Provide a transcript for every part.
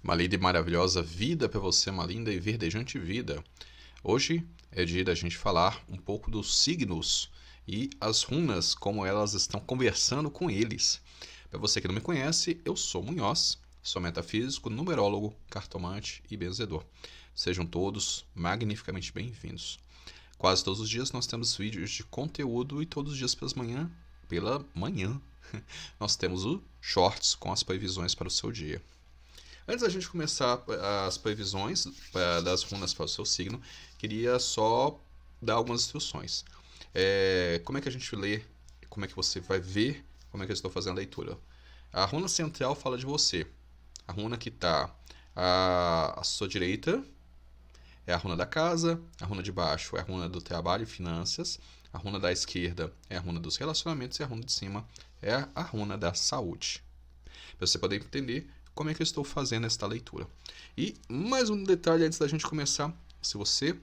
Uma linda e maravilhosa vida para você, uma linda e verdejante vida. Hoje é dia da gente falar um pouco dos signos e as runas, como elas estão conversando com eles. Para você que não me conhece, eu sou Munhoz, sou metafísico, numerólogo, cartomante e benzedor. Sejam todos magnificamente bem-vindos. Quase todos os dias nós temos vídeos de conteúdo e todos os dias pela manhã, nós temos o Shorts com as previsões para o seu dia. Antes da gente começar as previsões das runas para o seu signo, queria só dar algumas instruções. Como é que a gente lê? Como é que você vai ver? Como é que eu estou fazendo a leitura? A runa central fala de você. A runa que está à sua direita é a runa da casa. A runa de baixo é a runa do trabalho e finanças. A runa da esquerda é a runa dos relacionamentos. E a runa de cima é a runa da saúde. Para você poder entender como é que eu estou fazendo esta leitura. E mais um detalhe antes da gente começar. Se você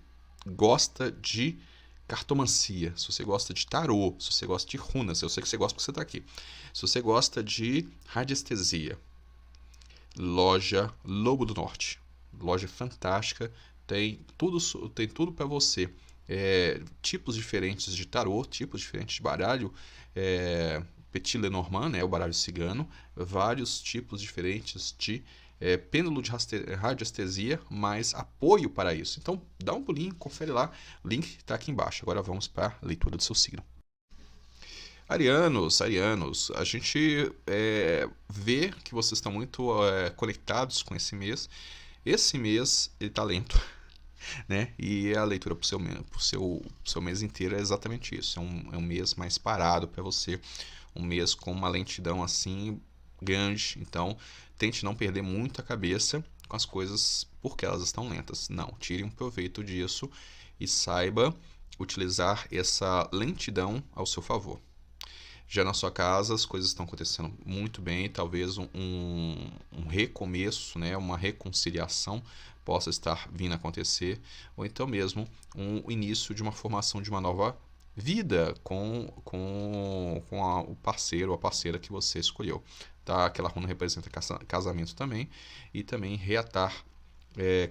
gosta de cartomancia, se você gosta de tarô, se você gosta de runas, eu sei que você gosta porque você está aqui. Se você gosta de radiestesia, loja Lobo do Norte. Loja fantástica, tem tudo para você. Tipos diferentes de tarô, tipos diferentes de baralho, Petit Lenormand, né, o baralho cigano, vários tipos diferentes de pêndulo de radiestesia, mais apoio para isso. Então, dá um pulinho, confere lá, o link está aqui embaixo. Agora vamos para a leitura do seu signo. Arianos, a gente vê que vocês estão muito conectados com esse mês. Esse mês ele está lento, né? E a leitura para o seu mês inteiro é exatamente isso. É um mês mais parado para você, um mês com uma lentidão assim grande. Então, tente não perder muito a cabeça com as coisas porque elas estão lentas. Não, tire um proveito disso e saiba utilizar essa lentidão ao seu favor. Já na sua casa, as coisas estão acontecendo muito bem, talvez um recomeço, né, uma reconciliação possa estar vindo a acontecer, ou então mesmo um início de uma formação de uma nova vida com o parceiro ou a parceira que você escolheu. Tá? Aquela runa representa casamento também, e também reatar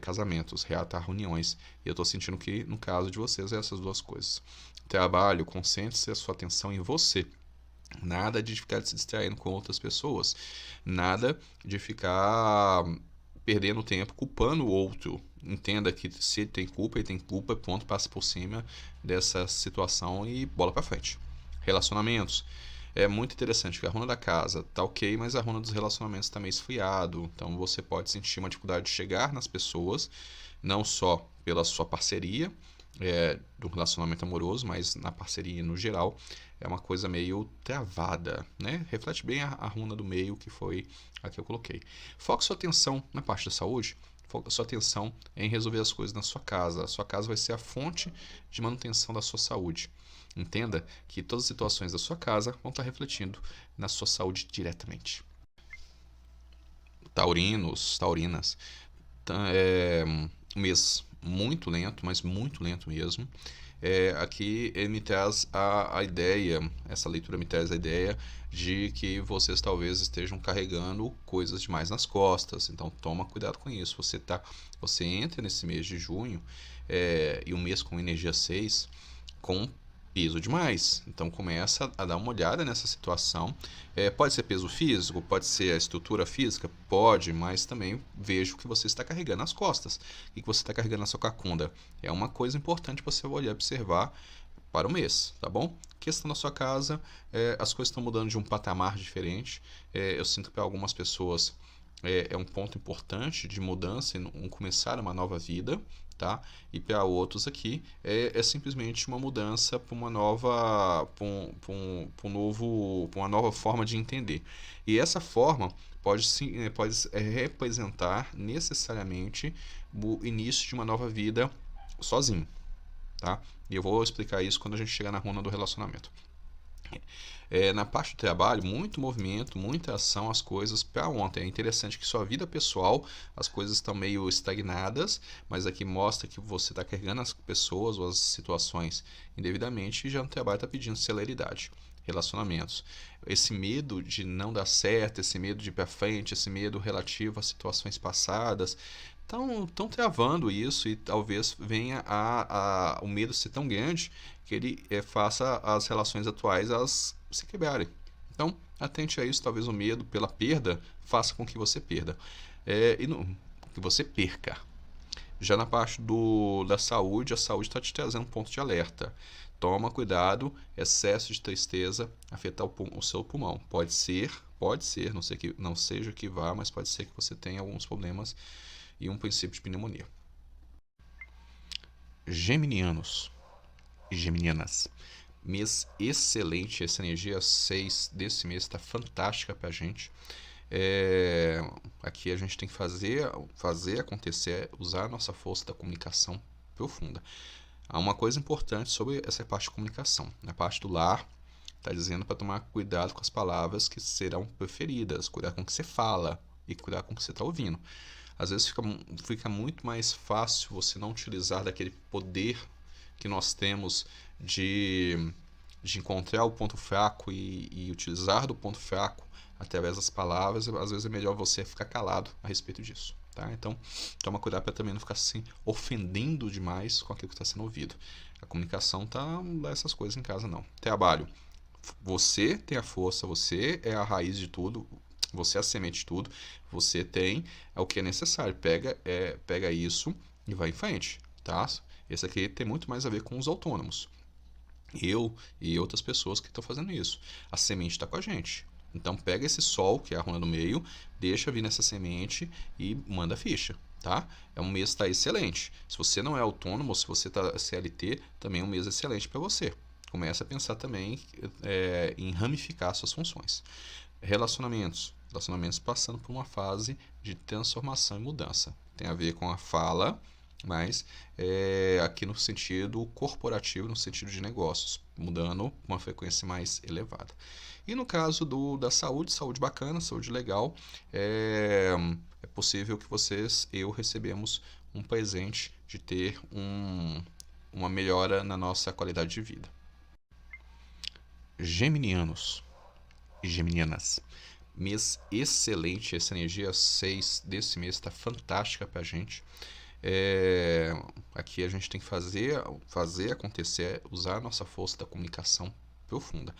casamentos, reatar uniões. E eu estou sentindo que, no caso de vocês, é essas duas coisas. Trabalho, concentre-se a sua atenção em você. Nada de ficar se distraindo com outras pessoas. Nada de ficar perdendo tempo culpando o outro. Entenda que se ele tem culpa, ponto, passa por cima dessa situação e bola para frente. Relacionamentos. É muito interessante que a runa da casa tá ok, mas a runa dos relacionamentos tá meio esfriado. Então você pode sentir uma dificuldade de chegar nas pessoas, não só pela sua parceria, do relacionamento amoroso, mas na parceria no geral, é uma coisa meio travada, né? Reflete bem a runa do meio, que foi a que eu coloquei. Foque sua atenção na parte da saúde, foque sua atenção em resolver as coisas na sua casa. A sua casa vai ser a fonte de manutenção da sua saúde. Entenda que todas as situações da sua casa vão estar refletindo na sua saúde diretamente. Taurinos, taurinas, um mês muito lento, mas muito lento mesmo. Aqui ele me traz a ideia, essa leitura me traz a ideia de que vocês talvez estejam carregando coisas demais nas costas, então toma cuidado com isso. Você entra nesse mês de junho, e um mês com energia 6 com peso demais, então começa a dar uma olhada nessa situação. Pode ser peso físico, pode ser a estrutura física, pode, mas também vejo que você está carregando nas costas. O que você está carregando na sua cacunda? É uma coisa importante você olhar e observar para o mês, tá bom? Questão da sua casa, as coisas estão mudando de um patamar diferente. Eu sinto que para algumas pessoas é um ponto importante de mudança e começar uma nova vida, tá? E para outros aqui é simplesmente uma mudança para uma nova, para uma nova forma de entender. E essa forma pode representar necessariamente o início de uma nova vida sozinho, tá? E eu vou explicar isso quando a gente chegar na runa do relacionamento. Na parte do trabalho, muito movimento, muita ação, as coisas para ontem. É interessante que sua vida pessoal, as coisas estão meio estagnadas, mas aqui mostra que você está carregando as pessoas ou as situações indevidamente, e já no trabalho está pedindo celeridade. relacionamentos. Esse medo de não dar certo, esse medo de ir para frente, esse medo relativo a situações passadas, estão travando isso e talvez venha o medo ser tão grande que ele faça as relações atuais elas se quebrarem. Então, atente a isso, talvez o medo pela perda faça com que você perda. E não, que você perca. Já na parte da saúde, a saúde está te trazendo um ponto de alerta. Toma cuidado, excesso de tristeza afetar o seu pulmão. Pode ser, não sei que não seja que vá, mas pode ser que você tenha alguns problemas e um princípio de pneumonia. Geminianos e geminianas. Mês excelente, essa energia 6 desse mês está fantástica para a gente. Aqui a gente tem que fazer acontecer, usar a nossa força da comunicação profunda. Há uma coisa importante sobre essa parte de comunicação. Na parte do lar, está dizendo para tomar cuidado com as palavras que serão preferidas, cuidar com o que você fala e cuidar com o que você está ouvindo. Às vezes fica muito mais fácil você não utilizar daquele poder que nós temos de encontrar o ponto fraco e utilizar do ponto fraco através das palavras. Às vezes é melhor você ficar calado a respeito disso. Tá? Então, toma cuidado para também não ficar assim ofendendo demais com aquilo que está sendo ouvido. A comunicação não dá essas coisas em casa, não. Trabalho. Você tem a força, você é a raiz de tudo, você é a semente de tudo, você tem o que é necessário. Pega isso e vai em frente. Tá? Esse aqui tem muito mais a ver com os autônomos. Eu e outras pessoas que estão fazendo isso. A semente está com a gente. Então pega esse sol, que é a runa do meio, deixa vir nessa semente e manda a ficha, tá? É um mês que está excelente. Se você não é autônomo, se você está CLT, também é um mês excelente para você. Começa a pensar também em ramificar suas funções. Relacionamentos passando por uma fase de transformação e mudança. Tem a ver com a fala, mas aqui no sentido corporativo, no sentido de negócios, mudando uma frequência mais elevada. E no caso da saúde bacana, saúde legal, é possível que eu recebemos um presente de ter uma melhora na nossa qualidade de vida. Geminianos e geminianas. Mês excelente, essa energia 6 desse mês está fantástica para a gente. Aqui a gente tem que fazer acontecer, usar a nossa força da comunicação profunda.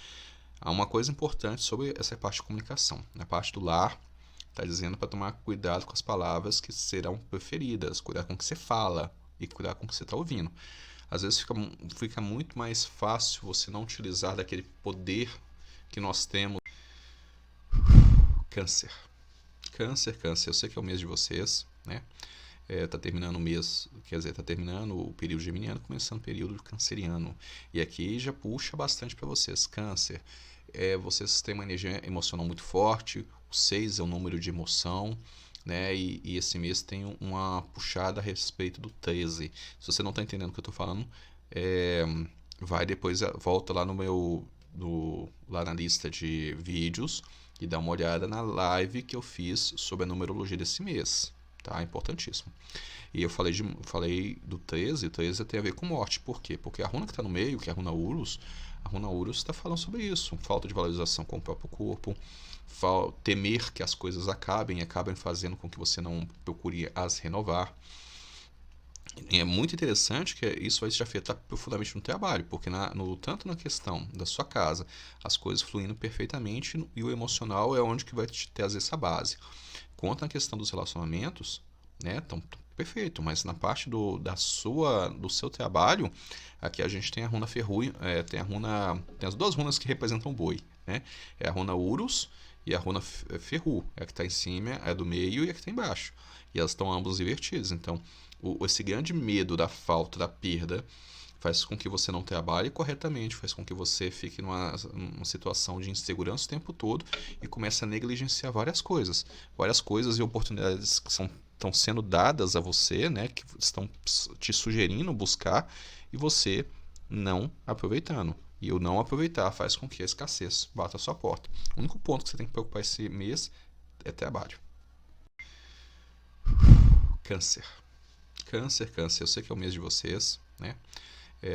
Há uma coisa importante sobre essa parte de comunicação. Na parte do lar, está dizendo para tomar cuidado com as palavras que serão preferidas, cuidar com o que você fala e cuidar com o que você está ouvindo. Às vezes fica muito mais fácil você não utilizar daquele poder que nós temos. Câncer. Eu sei que é o mês de vocês, né? Tá terminando o mês, quer dizer, tá terminando o período geminiano, começando o período canceriano. E aqui já puxa bastante para vocês. Câncer, vocês têm uma energia emocional muito forte, o 6 é o número de emoção, né? E esse mês tem uma puxada a respeito do 13. Se você não está entendendo o que eu estou falando, vai depois, volta lá lá na lista de vídeos e dá uma olhada na live que eu fiz sobre a numerologia desse mês. Tá? Importantíssimo. E eu falei do 13, o 13 tem a ver com morte. Por quê? Porque a runa que está no meio, que é a runa Urus está falando sobre isso. Falta de valorização com o próprio corpo, temer que as coisas acabem fazendo com que você não procure as renovar. E é muito interessante que isso vai te afetar profundamente no trabalho, porque tanto na questão da sua casa, as coisas fluindo perfeitamente e o emocional é onde que vai te trazer essa base. Quanto na questão dos relacionamentos, né, então perfeito, mas na parte do seu trabalho, aqui a gente tem a runa Ferrugem, tem as duas runas que representam o boi, né? É a runa Urus e a runa Ferru, é a que está em cima, é a do meio e a que está embaixo. E elas estão ambas invertidas, então esse grande medo da falta, da perda, faz com que você não trabalhe corretamente, faz com que você fique numa situação de insegurança o tempo todo e comece a negligenciar várias coisas e oportunidades que estão sendo dadas a você, né, que estão te sugerindo buscar e você não aproveitando. E o não aproveitar faz com que a escassez bata a sua porta. O único ponto que você tem que preocupar esse mês é trabalho. Câncer. Eu sei que é o mês de vocês, né?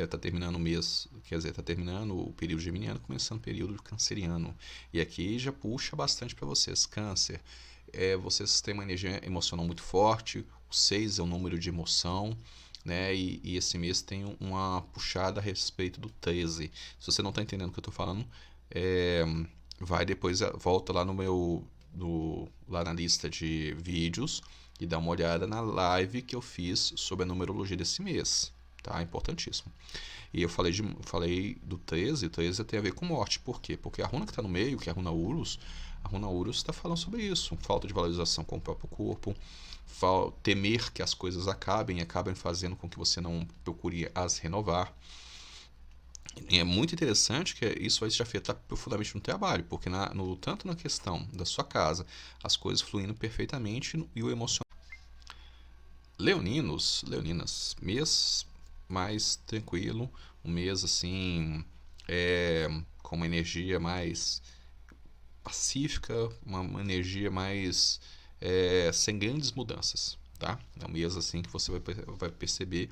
Tá terminando o mês, quer dizer, tá terminando o período geminiano, começando o período canceriano. E aqui já puxa bastante para vocês. Câncer, vocês têm uma energia emocional muito forte, o 6 é o número de emoção, né? E esse mês tem uma puxada a respeito do 13. Se você não está entendendo o que eu estou falando, é, vai depois, volta lá lá na lista de vídeos e dá uma olhada na live que eu fiz sobre a numerologia desse mês, tá? Importantíssimo. E eu falei do 13, o 13 tem a ver com morte. Por quê? Porque a runa que está no meio, que é a runa Urus está falando sobre isso. Falta de valorização com o próprio corpo, temer que as coisas acabem fazendo com que você não procure as renovar. E é muito interessante que isso vai te afetar profundamente no trabalho, porque tanto na questão da sua casa, as coisas fluindo perfeitamente e o emocional. Leoninas, mês mais tranquilo, um mês assim, com uma energia mais pacífica, uma energia mais sem grandes mudanças, tá? É um mês assim que você vai perceber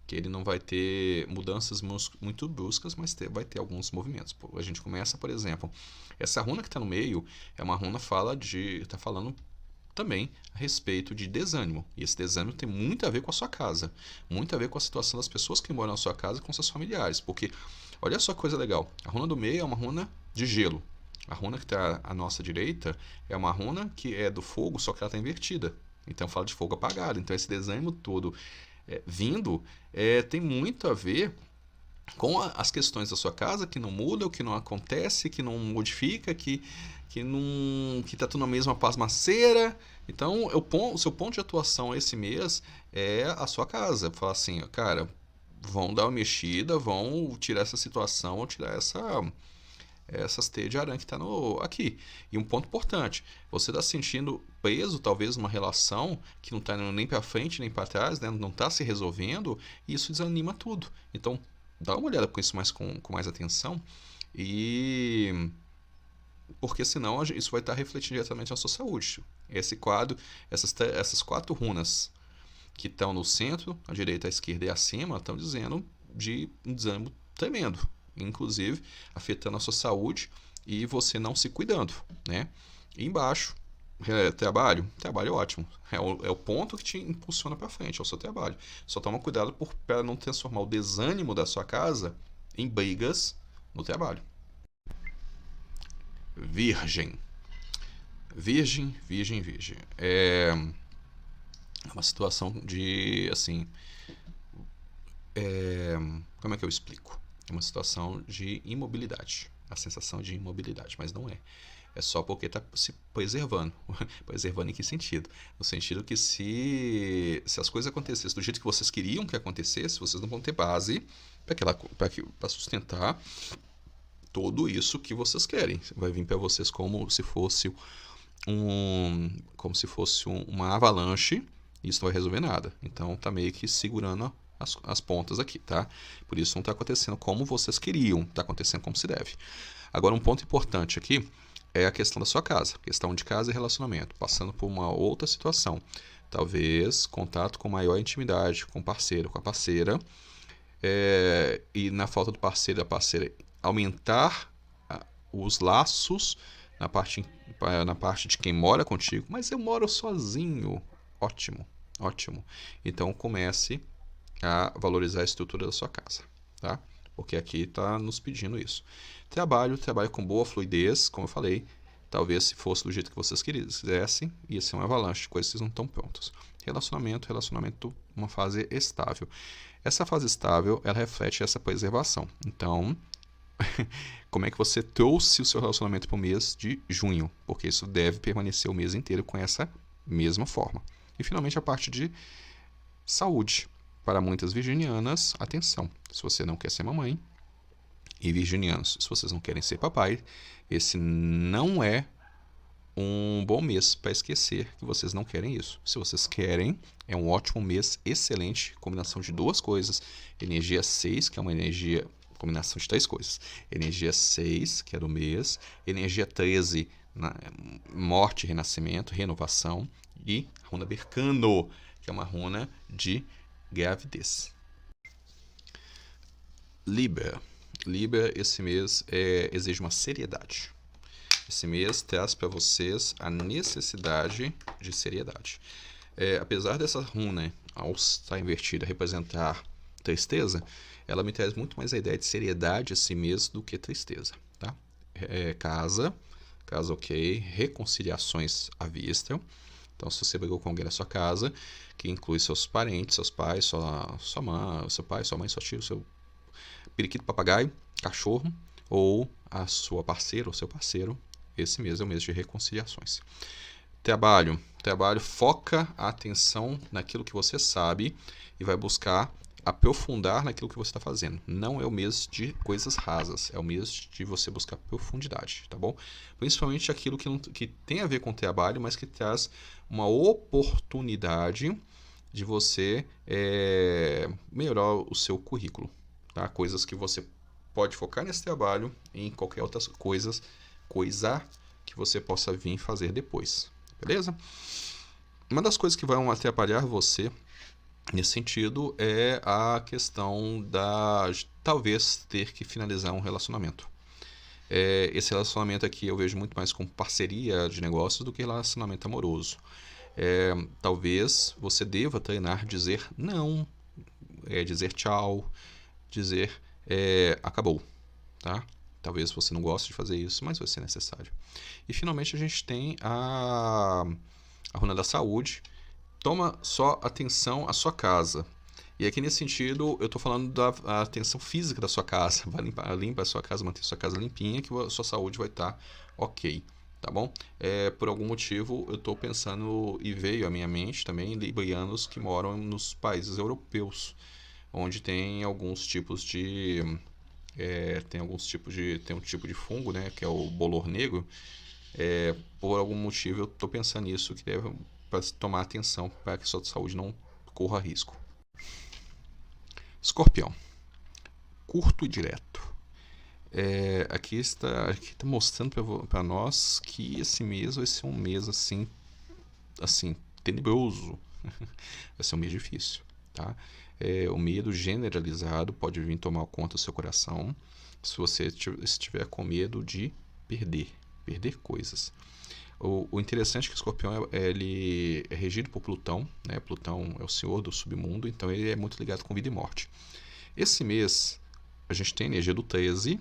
que ele não vai ter mudanças muito bruscas, mas vai ter alguns movimentos. A gente começa, por exemplo, essa runa que está no meio é uma runa está falando também a respeito de desânimo. E esse desânimo tem muito a ver com a sua casa, muito a ver com a situação das pessoas que moram na sua casa e com seus familiares. Porque, olha só que coisa legal, a runa do meio é uma runa de gelo. A runa que está à nossa direita é uma runa que é do fogo, só que ela está invertida. Então fala de fogo apagado. Então esse desânimo todo vindo tem muito a ver com as questões da sua casa que não mudam, que não acontece, que não modifica, que tá tudo na mesma pasmaceira. Então, o seu ponto de atuação esse mês é a sua casa. Falar assim, cara, vão dar uma mexida, vão tirar essa situação, vão tirar essas teias de aranha que está aqui. E um ponto importante, você está se sentindo preso, talvez, numa relação que não está nem para frente nem para trás, né? Não está se resolvendo, e isso desanima tudo. Então, dá uma olhada com isso com mais atenção, e porque senão isso vai estar refletindo diretamente na sua saúde. Esse quadro, essas 4 runas que estão no centro, à direita, à esquerda e acima, estão dizendo de um desânimo tremendo, inclusive afetando a sua saúde e você não se cuidando, né? E embaixo, trabalho é ótimo, é o ponto que te impulsiona para frente, é o seu trabalho. Só toma cuidado para não transformar o desânimo da sua casa em brigas no trabalho. Virgem. Virgem. É uma situação de, assim, como é que eu explico? É uma situação de imobilidade, a sensação de imobilidade, mas não é. É só porque está se preservando. Preservando em que sentido? No sentido que se as coisas acontecessem do jeito que vocês queriam que acontecesse, vocês não vão ter base para sustentar tudo isso que vocês querem. Vai vir para vocês como se fosse uma avalanche, e isso não vai resolver nada. Então tá meio que segurando as pontas aqui, tá? Por isso não está acontecendo como vocês queriam, está acontecendo como se deve. Agora, um ponto importante aqui é a questão da sua casa, questão de casa e relacionamento, passando por uma outra situação, talvez contato com maior intimidade com o parceiro, com a parceira, e na falta do parceiro, da parceira, aumentar os laços na parte de quem mora contigo, mas eu moro sozinho, ótimo. Então comece a valorizar a estrutura da sua casa, tá? Porque aqui está nos pedindo isso. Trabalho com boa fluidez, como eu falei. Talvez se fosse do jeito que vocês quisessem, ia ser uma avalanche de coisas que não estão prontas. Relacionamento, uma fase estável. Essa fase estável, ela reflete essa preservação. Então, como é que você trouxe o seu relacionamento para o mês de junho? Porque isso deve permanecer o mês inteiro com essa mesma forma. E finalmente a parte de saúde. Para muitas virginianas, atenção, se você não quer ser mamãe, e virginianos, se vocês não querem ser papai, esse não é um bom mês para esquecer que vocês não querem isso. Se vocês querem, é um ótimo mês, excelente, combinação de 2 coisas. Energia 6, que é uma energia, combinação de 3 coisas. Energia 6, que é do mês. Energia 13, morte, renascimento, renovação. E runa Bercano, que é uma runa de gravidez. Libra. Libra, esse mês exige uma seriedade. Esse mês traz para vocês a necessidade de seriedade. Apesar dessa runa, ao estar invertida, representar tristeza, ela me traz muito mais a ideia de seriedade esse mês do que tristeza. Tá? Casa ok, reconciliações à vista. Então, se você brigou com alguém na sua casa, que inclui seus parentes, seus pais, sua mãe, seu pai, sua mãe, seu tio, seu periquito, papagaio, cachorro, ou a sua parceira ou seu parceiro, esse mês é o mês de reconciliações. Trabalho foca a atenção naquilo que você sabe e vai buscar aprofundar naquilo que você está fazendo. Não é o mês de coisas rasas, é o mês de você buscar profundidade, tá bom? Principalmente aquilo que tem a ver com o trabalho, mas que traz uma oportunidade de você melhorar o seu currículo, tá? Coisas que você pode focar nesse trabalho e em qualquer outra coisa que você possa vir fazer depois, beleza? Uma das coisas que vão atrapalhar você nesse sentido é a questão de talvez ter que finalizar um relacionamento. Esse relacionamento aqui eu vejo muito mais como parceria de negócios do que relacionamento amoroso. Talvez você deva treinar dizer não, dizer tchau, dizer acabou, tá? Talvez você não goste de fazer isso, mas vai ser necessário. E finalmente a gente tem a runa da saúde. Toma só atenção à sua casa. E aqui nesse sentido, eu estou falando da atenção física da sua casa. Vai limpa a sua casa, manter a sua casa limpinha, que a sua saúde vai estar ok, tá bom? Por algum motivo, eu estou pensando, e veio à minha mente também, librianos que moram nos países europeus, onde tem alguns tipos de... tem um tipo de fungo, né, que é o bolor negro. Por algum motivo, eu estou pensando nisso, que deve para tomar atenção para que a sua saúde não corra risco. Escorpião, curto e direto. Aqui está mostrando para nós que esse mês vai ser um mês assim tenebroso. Vai ser um mês difícil, tá? O medo generalizado pode vir tomar conta do seu coração se você estiver com medo de perder coisas. O interessante é que o Escorpião ele é regido por Plutão, né? Plutão é o senhor do submundo, então ele é muito ligado com vida e morte. Esse mês a gente tem a energia do 13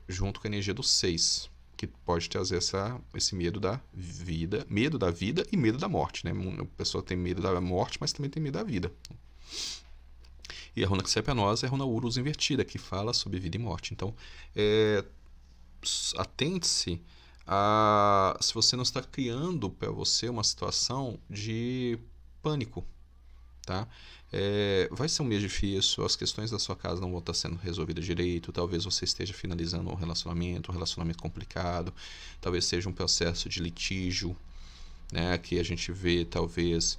junto com a energia do 6, que pode trazer esse medo da vida e medo da morte, né? A pessoa tem medo da morte, mas também tem medo da vida. E a runa que sai para nós é a runa Urus invertida, que fala sobre vida e morte. Então, atente-se se você não está criando para você uma situação de pânico, tá? Vai ser um mês difícil, as questões da sua casa não vão estar sendo resolvidas direito, talvez você esteja finalizando um relacionamento complicado, talvez seja um processo de litígio, né, que a gente vê talvez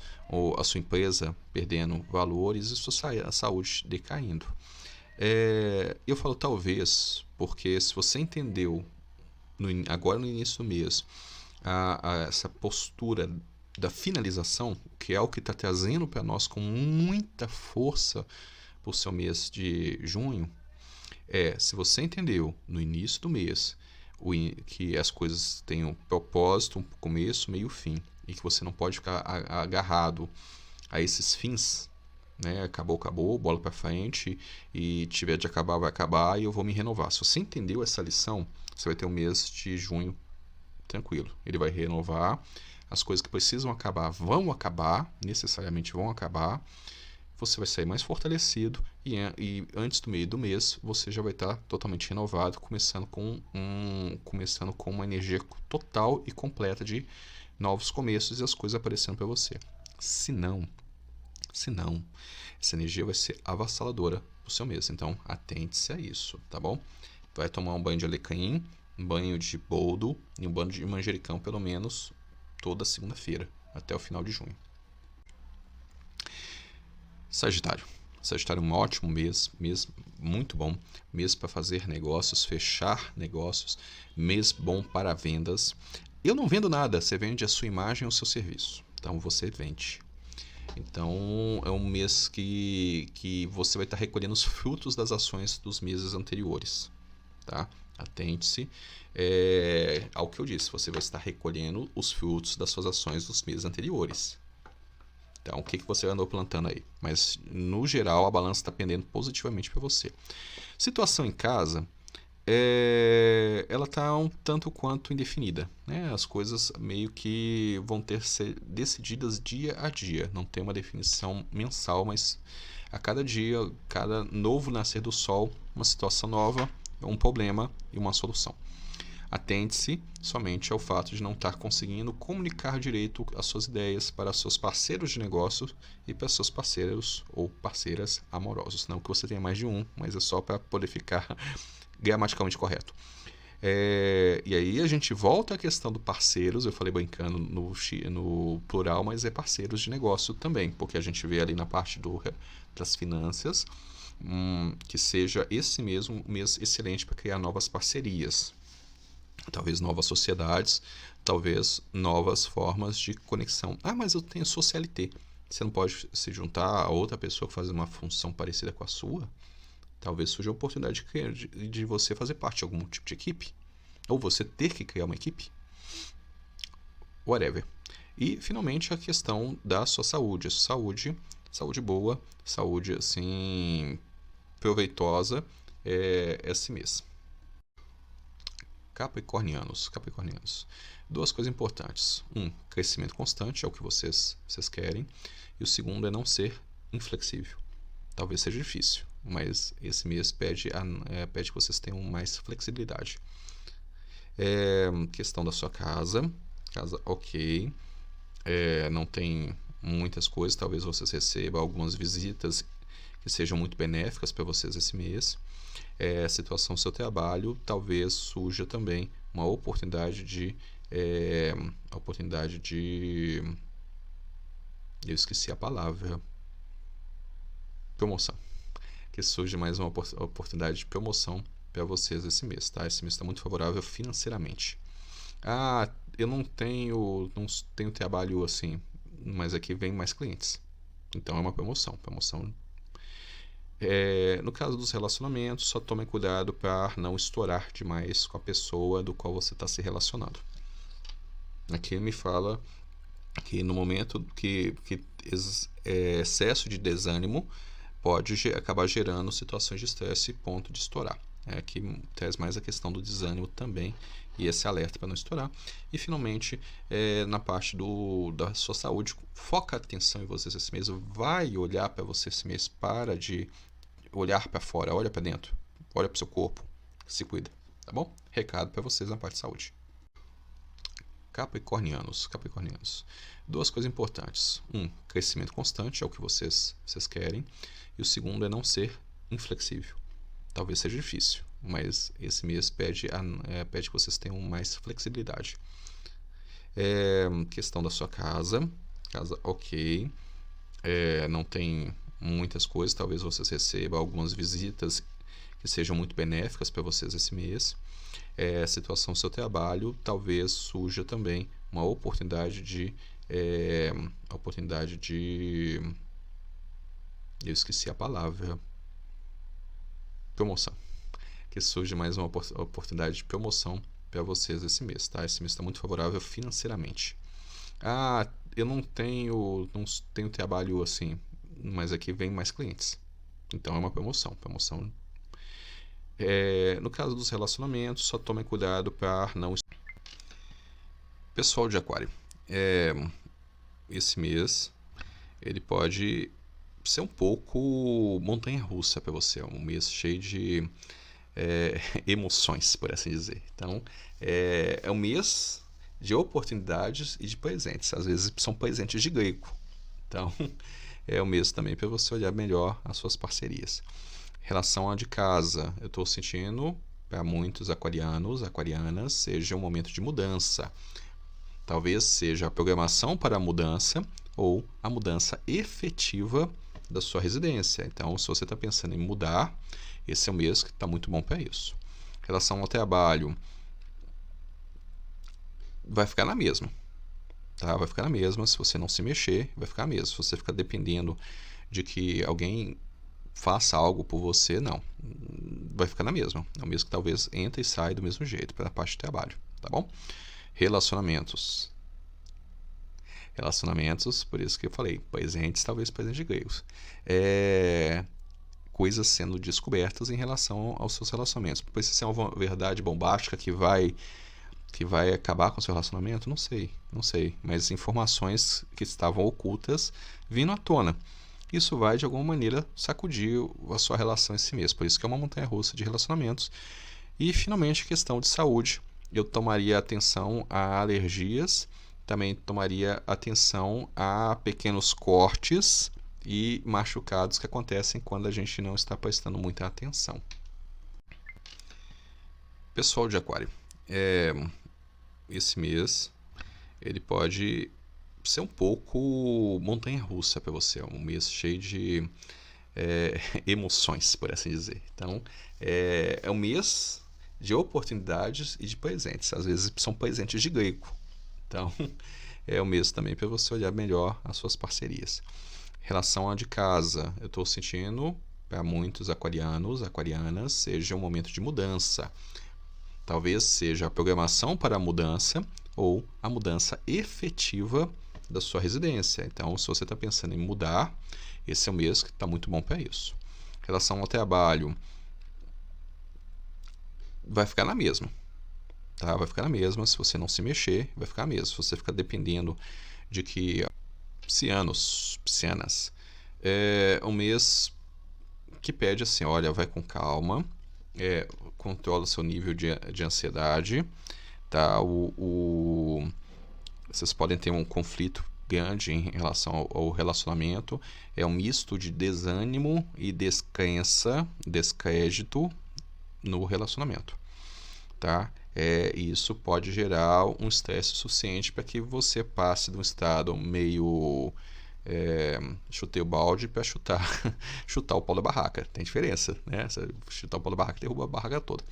a sua empresa perdendo valores e sua saúde decaindo. Eu falo talvez, porque se você entendeu agora no início do mês essa postura da finalização, que é o que está trazendo para nós com muita força para o seu mês de junho, se você entendeu no início do mês que as coisas têm um propósito, um começo, meio e fim, e que você não pode ficar agarrado a esses fins, né? Acabou, bola para frente, e tiver de acabar, vai acabar, e eu vou me renovar. Se você entendeu essa lição, você vai ter um mês de junho tranquilo. Ele vai renovar, as coisas que precisam acabar vão acabar, necessariamente vão acabar, você vai sair mais fortalecido e antes do meio do mês você já vai estar totalmente renovado, começando com uma energia total e completa de novos começos e as coisas aparecendo para você. Se não, essa energia vai ser avassaladora pro seu mês. Então, atente-se a isso, tá bom? Vai tomar um banho de alecrim, um banho de boldo e um banho de manjericão pelo menos toda segunda-feira, até o final de junho. Sagitário é um ótimo mês muito bom, mês para fazer negócios, fechar negócios, mês bom para vendas. Eu não vendo nada, você vende a sua imagem ou o seu serviço, então você vende. Então é um mês que você vai estar recolhendo os frutos das ações dos meses anteriores, tá? Atente-se ao que eu disse, você vai estar recolhendo os frutos das suas ações dos meses anteriores. Então, o que você andou plantando aí? Mas, no geral, a balança está pendendo positivamente para você. Situação em casa, ela está um tanto quanto indefinida, né? As coisas meio que vão ter que ser decididas dia a dia. Não tem uma definição mensal, mas a cada dia, cada novo nascer do sol, uma situação nova, um problema e uma solução. Atente-se somente ao fato de não estar conseguindo comunicar direito as suas ideias para seus parceiros de negócio e para seus parceiros ou parceiras amorosos. Não que você tenha mais de um, mas é só para poder ficar gramaticalmente correto. E aí a gente volta à questão do parceiros, eu falei brincando no plural, mas é parceiros de negócio também, porque a gente vê ali na parte das finanças que seja esse mesmo mês excelente para criar novas parcerias. Talvez novas sociedades, talvez novas formas de conexão. Ah, mas eu sou CLT. Você não pode se juntar a outra pessoa que faz uma função parecida com a sua? Talvez surja a oportunidade de você fazer parte de algum tipo de equipe. Ou você ter que criar uma equipe. Whatever. E, finalmente, a questão da sua saúde. Saúde boa, saúde, assim, proveitosa esse mês. Capricornianos. Duas coisas importantes. Crescimento constante é o que vocês querem. E o segundo é não ser inflexível. Talvez seja difícil, mas esse mês pede que vocês tenham mais flexibilidade. Questão da sua casa ok. Não tem muitas coisas. Talvez vocês recebam algumas visitas que sejam muito benéficas para vocês esse mês. A situação do seu trabalho, talvez surja também uma oportunidade de eu esqueci a palavra, promoção, que surge mais uma oportunidade de promoção para vocês esse mês, tá? Esse mês está muito favorável financeiramente. Eu não tenho trabalho assim, mas aqui vem mais clientes, então é uma promoção. No caso dos relacionamentos, só tome cuidado para não estourar demais com a pessoa do qual você está se relacionando. Aqui me fala que no momento que excesso de desânimo pode acabar gerando situações de estresse, ponto de estourar. Aqui traz mais a questão do desânimo também e esse alerta para não estourar. E finalmente, na parte da sua saúde, foca a atenção em você esse mês. Vai olhar para você esse mês, para de olhar para fora, olha para dentro, olha para o seu corpo, se cuida, tá bom? Recado para vocês na parte de saúde. Capricornianos. Duas coisas importantes. Crescimento constante é o que vocês querem. E o segundo é não ser inflexível. Talvez seja difícil, mas esse mês pede que vocês tenham mais flexibilidade. Questão da sua casa ok. Não tem muitas coisas. Talvez vocês recebam algumas visitas que sejam muito benéficas para vocês esse mês. A situação do seu trabalho, talvez surja também uma oportunidade de eu esqueci a palavra, promoção, que surge mais uma oportunidade de promoção para vocês esse mês, tá? Esse mês está muito favorável financeiramente. Eu não tenho trabalho assim, mas aqui vem mais clientes, então é uma promoção. No caso dos relacionamentos, só tome cuidado para não... Pessoal de Aquário, esse mês ele pode ser um pouco montanha-russa para você. É um mês cheio de emoções, por assim dizer. Então, é um mês de oportunidades e de presentes. Às vezes são presentes de grego. Então, é um mês também para você olhar melhor as suas parcerias. Relação à de casa, eu estou sentindo, para muitos aquarianas, seja um momento de mudança. Talvez seja a programação para a mudança ou a mudança efetiva da sua residência. Então, se você está pensando em mudar, esse é o mês que está muito bom para isso. Relação ao trabalho, vai ficar na mesma. tá? Vai ficar na mesma. Se você não se mexer, vai ficar na mesma. Se você ficar dependendo de que alguém faça algo por você, não. Vai ficar na mesma. É o mesmo que talvez entra e sai do mesmo jeito para a parte de trabalho, tá bom? Relacionamentos. Relacionamentos, por isso que eu falei, presentes, talvez presentes gregos. Coisas sendo descobertas em relação aos seus relacionamentos. Precisa ser uma verdade bombástica que vai acabar com o seu relacionamento? Não sei. Mas informações que estavam ocultas vindo à tona. Isso vai, de alguma maneira, sacudir a sua relação em si mesmo. Por isso que é uma montanha-russa de relacionamentos. E, finalmente, questão de saúde. Eu tomaria atenção a alergias, também tomaria atenção a pequenos cortes e machucados que acontecem quando a gente não está prestando muita atenção. Pessoal de Aquário, esse mês ele pode ser um pouco montanha-russa para você, um mês cheio de emoções, por assim dizer. Então, é um mês de oportunidades e de presentes. Às vezes são presentes de grego. Então, é o mês também para você olhar melhor as suas parcerias. Em relação à de casa, eu estou sentindo, para muitos aquarianos, aquarianas, seja um momento de mudança. Talvez seja a programação para a mudança ou a mudança efetiva da sua residência. Então, se você está pensando em mudar, esse é o mês que está muito bom para isso. Em relação ao trabalho, vai ficar na mesma. Tá? Vai ficar na mesma. Se você não se mexer, vai ficar na mesma. Se você ficar dependendo de que piscianas, é um mês que pede assim, olha, vai com calma, controla o seu nível de ansiedade, tá? Vocês podem ter um conflito grande em relação ao relacionamento. É um misto de desânimo e descrença, descrédito no relacionamento, tá? Isso pode gerar um estresse suficiente para que você passe de um estado meio chutei o balde para chutar o pau da barraca. Tem diferença, né? Você chutar o pau da barraca derruba a barraca toda.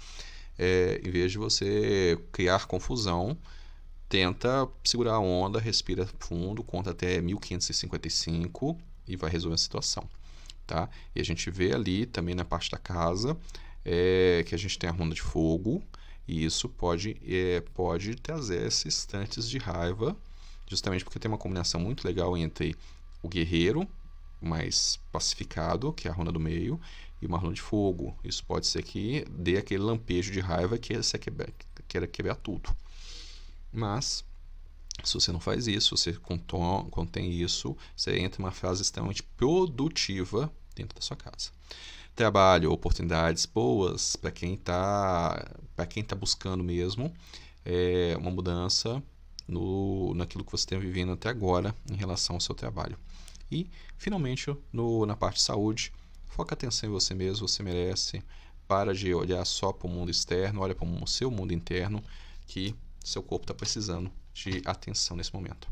Em vez de você criar confusão, tenta segurar a onda, respira fundo, conta até 1555 e vai resolver a situação, tá? E a gente vê ali também na parte da casa que a gente tem a runa de fogo, e isso pode trazer esses instantes de raiva, justamente porque tem uma combinação muito legal entre o guerreiro mais pacificado, que é a runa do meio, e uma runa de fogo. Isso pode ser que dê aquele lampejo de raiva que você queira quebrar tudo. Mas, se você não faz isso, você contém isso, você entra em uma fase extremamente produtiva dentro da sua casa. Trabalho, oportunidades boas para quem está buscando mesmo uma mudança naquilo que você tem vivendo até agora em relação ao seu trabalho. E, finalmente, na parte de saúde, foca atenção em você mesmo, você merece. Para de olhar só para o mundo externo, olha para o seu mundo interno, que seu corpo está precisando de atenção nesse momento.